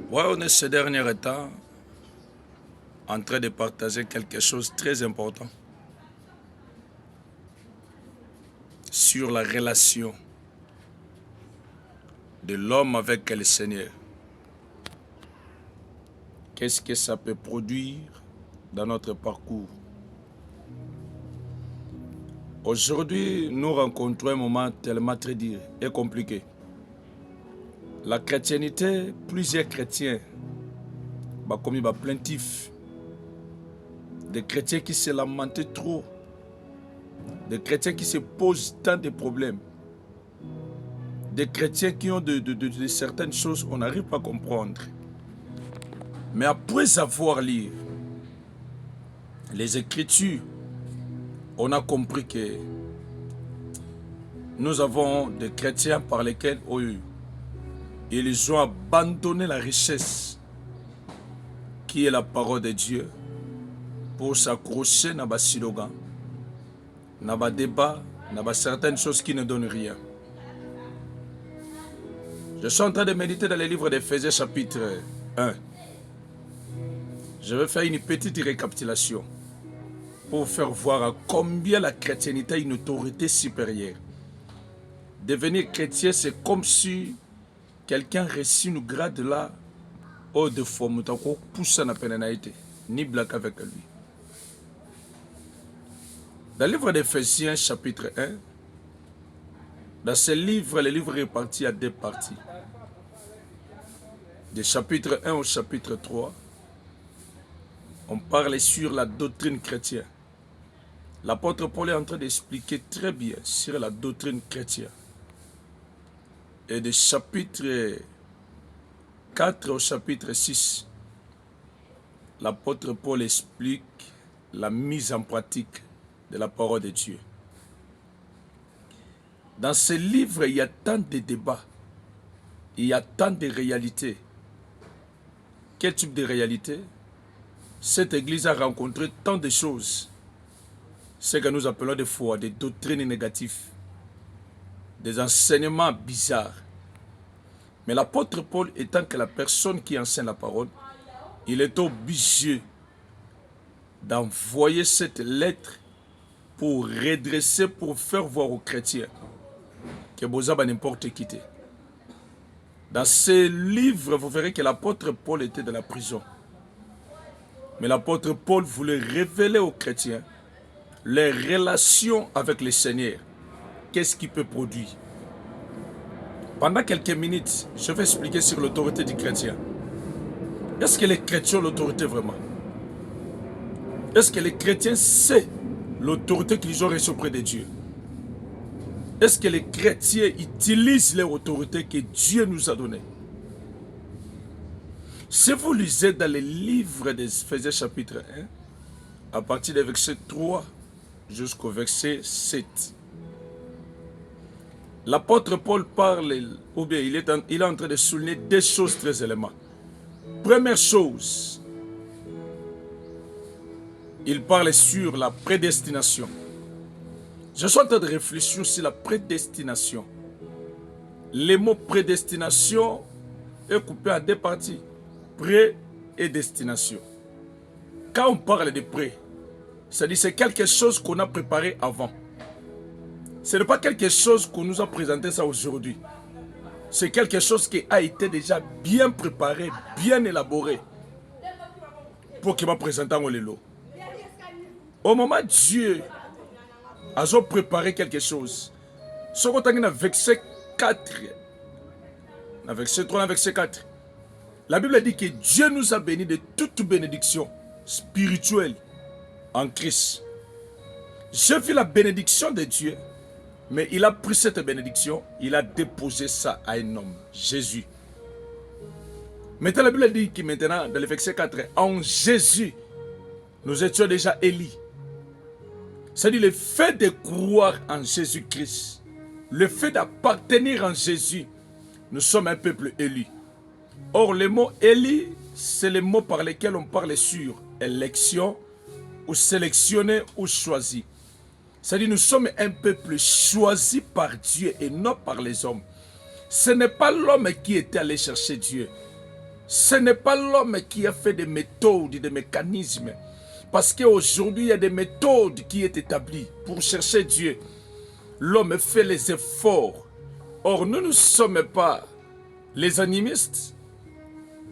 Ouais, on est ces derniers temps en train de partager quelque chose de très important sur la relation de l'homme avec le Seigneur. Qu'est-ce que ça peut produire dans notre parcours? Aujourd'hui, nous rencontrons un moment tellement très dur et compliqué. La chrétienté, plusieurs chrétiens, comme ils plaintifs, des chrétiens qui se lamentent trop, des chrétiens qui se posent tant de problèmes, des chrétiens qui ont de certaines choses qu'on n'arrive pas à comprendre. Mais après avoir lu les Écritures, on a compris que nous avons des chrétiens par lesquels ils ont abandonné la richesse qui est la parole de Dieu pour s'accrocher à des slogans, à des débats, à certaines choses qui ne donnent rien. Je suis en train de méditer dans le livre d'Éphésiens chapitre 1. Je vais faire une petite récapitulation pour faire voir à combien la chrétienté a une autorité supérieure. Devenir chrétien, c'est comme si quelqu'un reçut une grade là, de forme, pousse na pénalité, ni blague avec lui. Dans le livre d'Éphésiens chapitre 1, dans ce livre, le livre est réparti à deux parties. Du chapitre 1 au chapitre 3, on parle sur la doctrine chrétienne. L'apôtre Paul est en train d'expliquer très bien sur la doctrine chrétienne. Et du chapitre 4 au chapitre 6, l'apôtre Paul explique la mise en pratique de la parole de Dieu. Dans ce livre, il y a tant de débats, il y a tant de réalités. Quel type de réalité? Cette église a rencontré tant de choses. Ce que nous appelons des fois des doctrines négatives, des enseignements bizarres. Mais l'apôtre Paul, étant que la personne qui enseigne la parole, il est obligé d'envoyer cette lettre pour redresser, pour faire voir aux chrétiens que Bozaba n'importe qui. Dans ce livre, vous verrez que l'apôtre Paul était dans la prison. Mais l'apôtre Paul voulait révéler aux chrétiens les relations avec le Seigneur. Qu'est-ce qu'il peut produire? Pendant quelques minutes, je vais expliquer sur l'autorité du chrétien. Est-ce que les chrétiens ont l'autorité vraiment? Est-ce que les chrétiens savent l'autorité qu'ils ont reçue auprès de Dieu? Est-ce que les chrétiens utilisent leur autorité que Dieu nous a donnée? Si vous lisez dans les livres d'Éphésiens chapitre 1, à partir du verset 3 jusqu'au verset 7, l'apôtre Paul parle, ou bien il est en train de souligner deux choses très éléments. Première chose, il parle sur la prédestination. Je suis en train de réfléchir sur la prédestination. Le mot prédestination est coupé en deux parties. Pré et destination. Quand on parle de pré, c'est-à-dire c'est quelque chose qu'on a préparé avant. Ce n'est pas quelque chose qu'on nous a présenté ça aujourd'hui. C'est quelque chose qui a été déjà bien préparé, bien élaboré pour qu'il m'a présenté en Olelo. Au moment où Dieu a préparé quelque chose, ce qu'on a dans verset 4, dans verset 3, dans verset 4, la Bible dit que Dieu nous a bénis de toute bénédiction spirituelle en Christ. J'ai vu la bénédiction de Dieu, mais il a pris cette bénédiction, il a déposé ça à un homme, Jésus. Maintenant, la Bible dit que maintenant, dans le verset 4, en Jésus, nous étions déjà élis. C'est-à-dire le fait de croire en Jésus-Christ, le fait d'appartenir en Jésus, nous sommes un peuple élu. Or, le mot élu, c'est le mot par lequel on parle sur élection, ou sélectionné, ou choisi. C'est-à-dire nous sommes un peuple choisi par Dieu et non par les hommes. Ce n'est pas l'homme qui était allé chercher Dieu. Ce n'est pas l'homme qui a fait des méthodes, des mécanismes. Parce qu'aujourd'hui, il y a des méthodes qui sont établies pour chercher Dieu. L'homme fait les efforts. Or, nous ne sommes pas les animistes.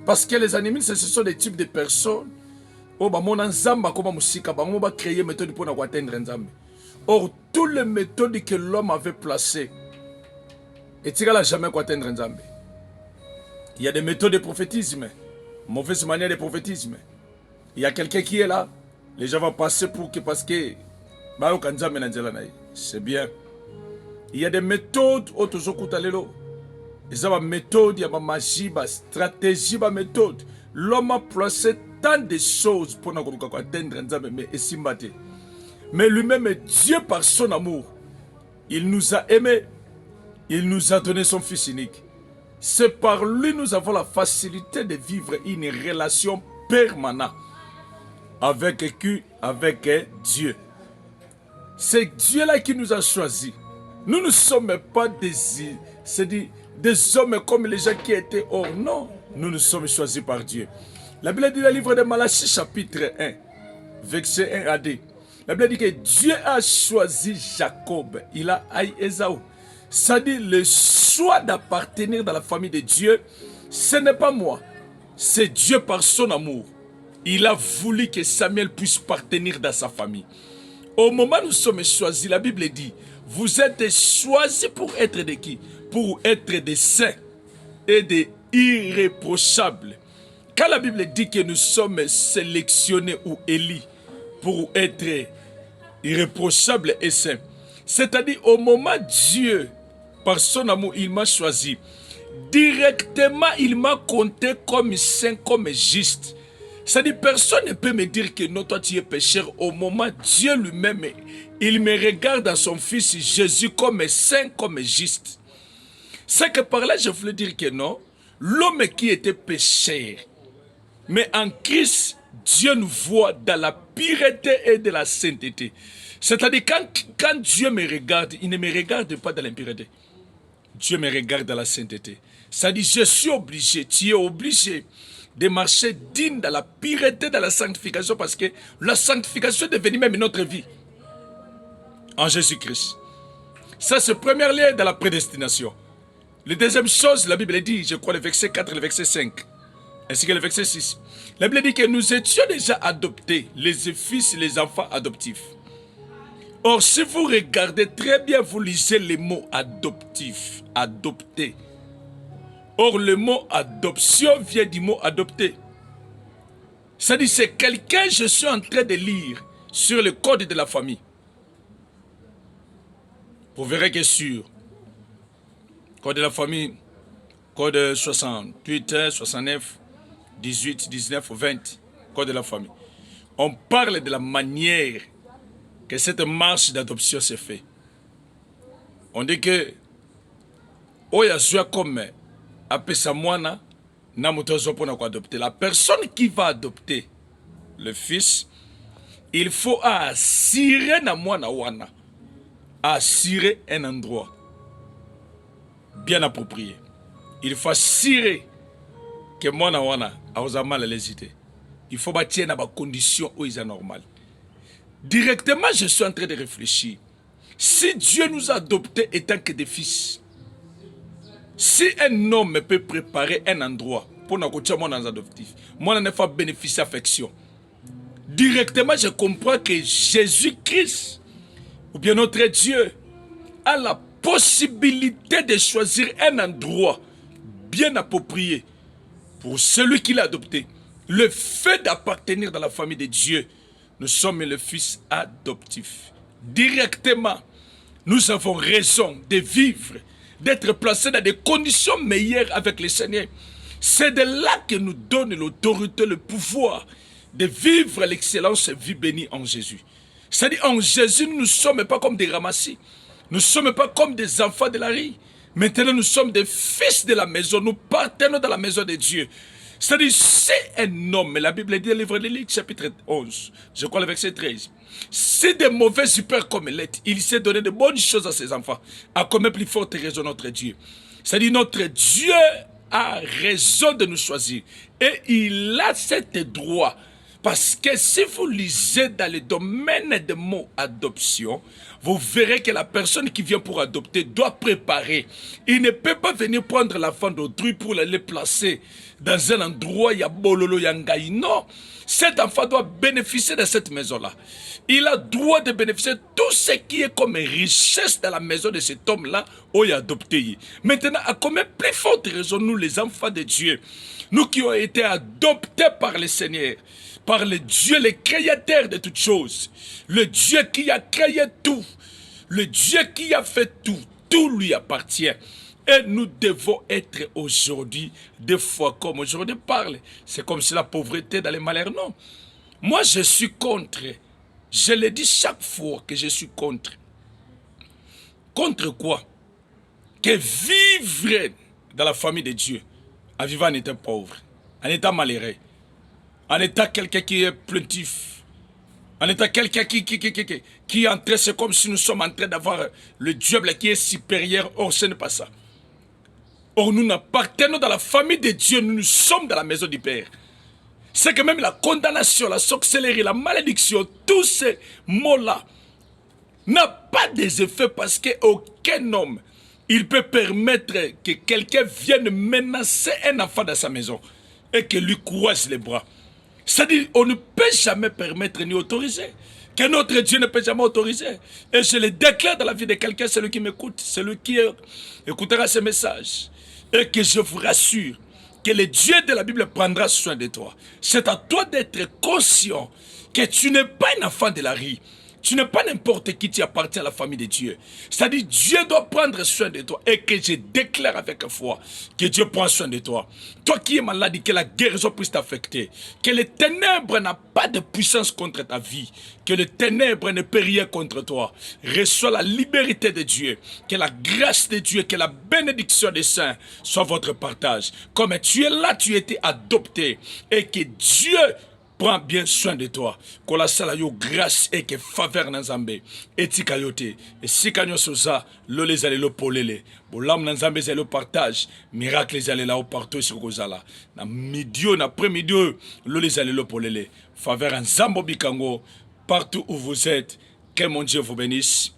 Parce que les animistes, ce sont des types de personnes. Oh, bah, mon ensemble, comme musique, on va créer des méthodes pour atteindre un ensemble. Or, toutes les méthodes que l'homme avait placées, et tu n'as jamais atteindre un ensemble. Il y a des méthodes de prophétisme, mauvaise manière de prophétisme. Il y a quelqu'un qui est là, les gens vont passer pour que, parce que, c'est bien. Il y a des méthodes, autour il y a des méthodes, il y a des magie, des stratégies, des méthodes. L'homme a placé tant de choses pour nous atteindre un ensemble, mais c'est battu. Mais lui-même, Dieu par son amour, il nous a aimés, il nous a donné son Fils unique. C'est par lui que nous avons la facilité de vivre une relation permanente avec Dieu. C'est Dieu-là qui nous a choisis. Nous ne sommes pas des hommes comme les gens qui étaient hors. Non, nous nous sommes choisis par Dieu. La Bible dit dans le livre de Malachie chapitre 1, verset 1 à 2. La Bible dit que Dieu a choisi Jacob, il a haï Ésaü. Ça dit le choix d'appartenir dans la famille de Dieu, ce n'est pas moi, c'est Dieu par son amour. Il a voulu que Samuel puisse appartenir dans sa famille. Au moment où nous sommes choisis, la Bible dit, vous êtes choisis pour être de qui? Pour être des saints et des irréprochables. Quand la Bible dit que nous sommes sélectionnés ou élus pour être irréprochables et saints, c'est-à-dire au moment Dieu, par son amour, il m'a choisi. Directement, il m'a compté comme saint, comme juste. C'est-à-dire, personne ne peut me dire que non, toi tu es pécheur. Au moment, Dieu lui-même, il me regarde à son Fils Jésus comme saint, comme juste. C'est que par là, je voulais dire que non, l'homme qui était pécheur, mais en Christ, Dieu nous voit dans la pureté et de la sainteté. C'est-à-dire, quand Dieu me regarde, il ne me regarde pas dans l'impureté. Dieu me regarde dans la sainteté. Ça dit, je suis obligé, tu es obligé de marcher digne dans la pureté, dans la sanctification, parce que la sanctification est devenue même notre vie en Jésus-Christ. Ça, c'est le premier lien dans la prédestination. La deuxième chose, la Bible dit, je crois, le verset 4 et le verset 5, ainsi que le verset 6. La Bible dit que nous étions déjà adoptés, les fils et les enfants adoptifs. Or, si vous regardez très bien, vous lisez les mots adoptif, adopté. Or, le mot adoption vient du mot adopté. C'est-à-dire, c'est quelqu'un, je suis en train de lire sur le code de la famille. Vous verrez que sur code de la famille, code 68, 69, 18, 19, 20, code de la famille. On parle de la manière que cette marche d'adoption se fait. On dit que Oya Zua comme apesa mwana na motozo pona ko adopter. La personne qui va adopter le fils, il faut assurer na mwana wana, assurer un endroit bien approprié. Il faut assurer que mwana wana a mal l'hésiter. Il faut bâtir na ba conditions où ils sont normales. Directement, je suis en train de réfléchir. Si Dieu nous a adoptés étant que des fils, si un homme peut préparer un endroit pour nous coacher mon adoptif, moi ne pas bénéficier d'affection. Directement, je comprends que Jésus-Christ, ou bien notre Dieu, a la possibilité de choisir un endroit bien approprié pour celui qui l'a adopté. Le fait d'appartenir dans la famille de Dieu, nous sommes le fils adoptif. Directement, nous avons raison de vivre, d'être placés dans des conditions meilleures avec le Seigneur. C'est de là que nous donne l'autorité, le pouvoir de vivre l'excellence vie bénie en Jésus. C'est-à-dire en Jésus, nous ne sommes pas comme des ramassis. Nous ne sommes pas comme des enfants de la rue. Maintenant, nous sommes des fils de la maison. Nous partons dans la maison de Dieu. C'est-à-dire, c'est un homme, la Bible dit, le livre de Luc, chapitre 11, je crois le verset 13. C'est des mauvais super comme l'être. Il s'est donné de bonnes choses à ses enfants. À combien plus forte raison notre Dieu. C'est-à-dire, notre Dieu a raison de nous choisir. Et il a cet droit. Parce que si vous lisez dans le domaine des mots adoption, vous verrez que la personne qui vient pour adopter doit préparer. Il ne peut pas venir prendre l'enfant d'autrui pour le placer dans un endroit, il y a bololo, yangaï. Non, cet enfant doit bénéficier de cette maison-là. Il a droit de bénéficier de tout ce qui est comme richesse dans la maison de cet homme-là, où il a adopté. Maintenant, à combien plus forte raison, nous les enfants de Dieu, nous qui ont été adoptés par le Seigneur, par le Dieu, le créateur de toutes choses, le Dieu qui a créé tout, le Dieu qui a fait tout, tout lui appartient. Et nous devons être aujourd'hui, des fois comme aujourd'hui parle, c'est comme si la pauvreté dans les malheurs, non. Moi je suis contre, je le dis chaque fois que je suis contre. Contre quoi? Que vivre dans la famille de Dieu, en vivant en étant pauvre, en étant malheureux, en étant quelqu'un qui est plaintif, en étant quelqu'un qui est en train, c'est comme si nous sommes en train d'avoir le diable qui est supérieur. Or, ce n'est pas ça. Or, nous appartenons dans la famille de Dieu, nous sommes dans la maison du Père. C'est que même la condamnation, la sorcellerie, la malédiction, tous ces mots-là n'ont pas des effets parce qu'aucun homme, il peut permettre que quelqu'un vienne menacer un enfant dans sa maison et que lui croise les bras. C'est-à-dire, on ne peut jamais permettre ni autoriser. Que notre Dieu ne peut jamais autoriser. Et je le déclare dans la vie de quelqu'un, celui qui m'écoute, celui qui écoutera ce message. Et que je vous rassure que le Dieu de la Bible prendra soin de toi. C'est à toi d'être conscient que tu n'es pas un enfant de la rue. Tu n'es pas n'importe qui, tu appartiens à la famille de Dieu. C'est-à-dire, Dieu doit prendre soin de toi. Et que je déclare avec foi que Dieu prend soin de toi. Toi qui es malade, que la guérison puisse t'affecter. Que les ténèbres n'ont pas de puissance contre ta vie. Que les ténèbres ne peut rien contre toi. Reçois la liberté de Dieu. Que la grâce de Dieu, que la bénédiction des saints soit votre partage. Comme tu es là, tu as été adopté. Et que Dieu prends bien soin de toi. Kola sala yo grâce et que faveur nanzambe. Etika yote. Et si kanyo soza, lo les allez le polele. Bolam nanzambe c'est le partage. Miracle les allez là au partout sur Kozala. Na midio, na après-midi, lo les allez le polele. Faveur en zambo bikango. Partout où vous êtes. Que mon Dieu vous bénisse.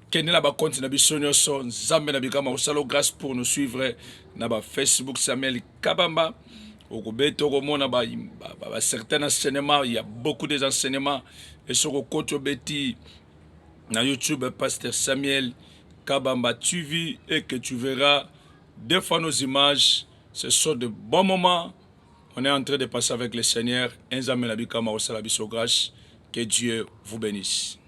Que ne la ba compte na bisonyo son. Zambe na bikama osalo grâce pour nous suivre. Na ba Facebook Samuel Kabamba. Certains enseignements, il y a beaucoup d'enseignements. Et sur le côté Betty, na YouTube, Pasteur Samuel Kabamba, tu vis et que tu verras des fois nos images. Ce sont de bons moments. On est en train de passer avec le Seigneur. Que Dieu vous bénisse.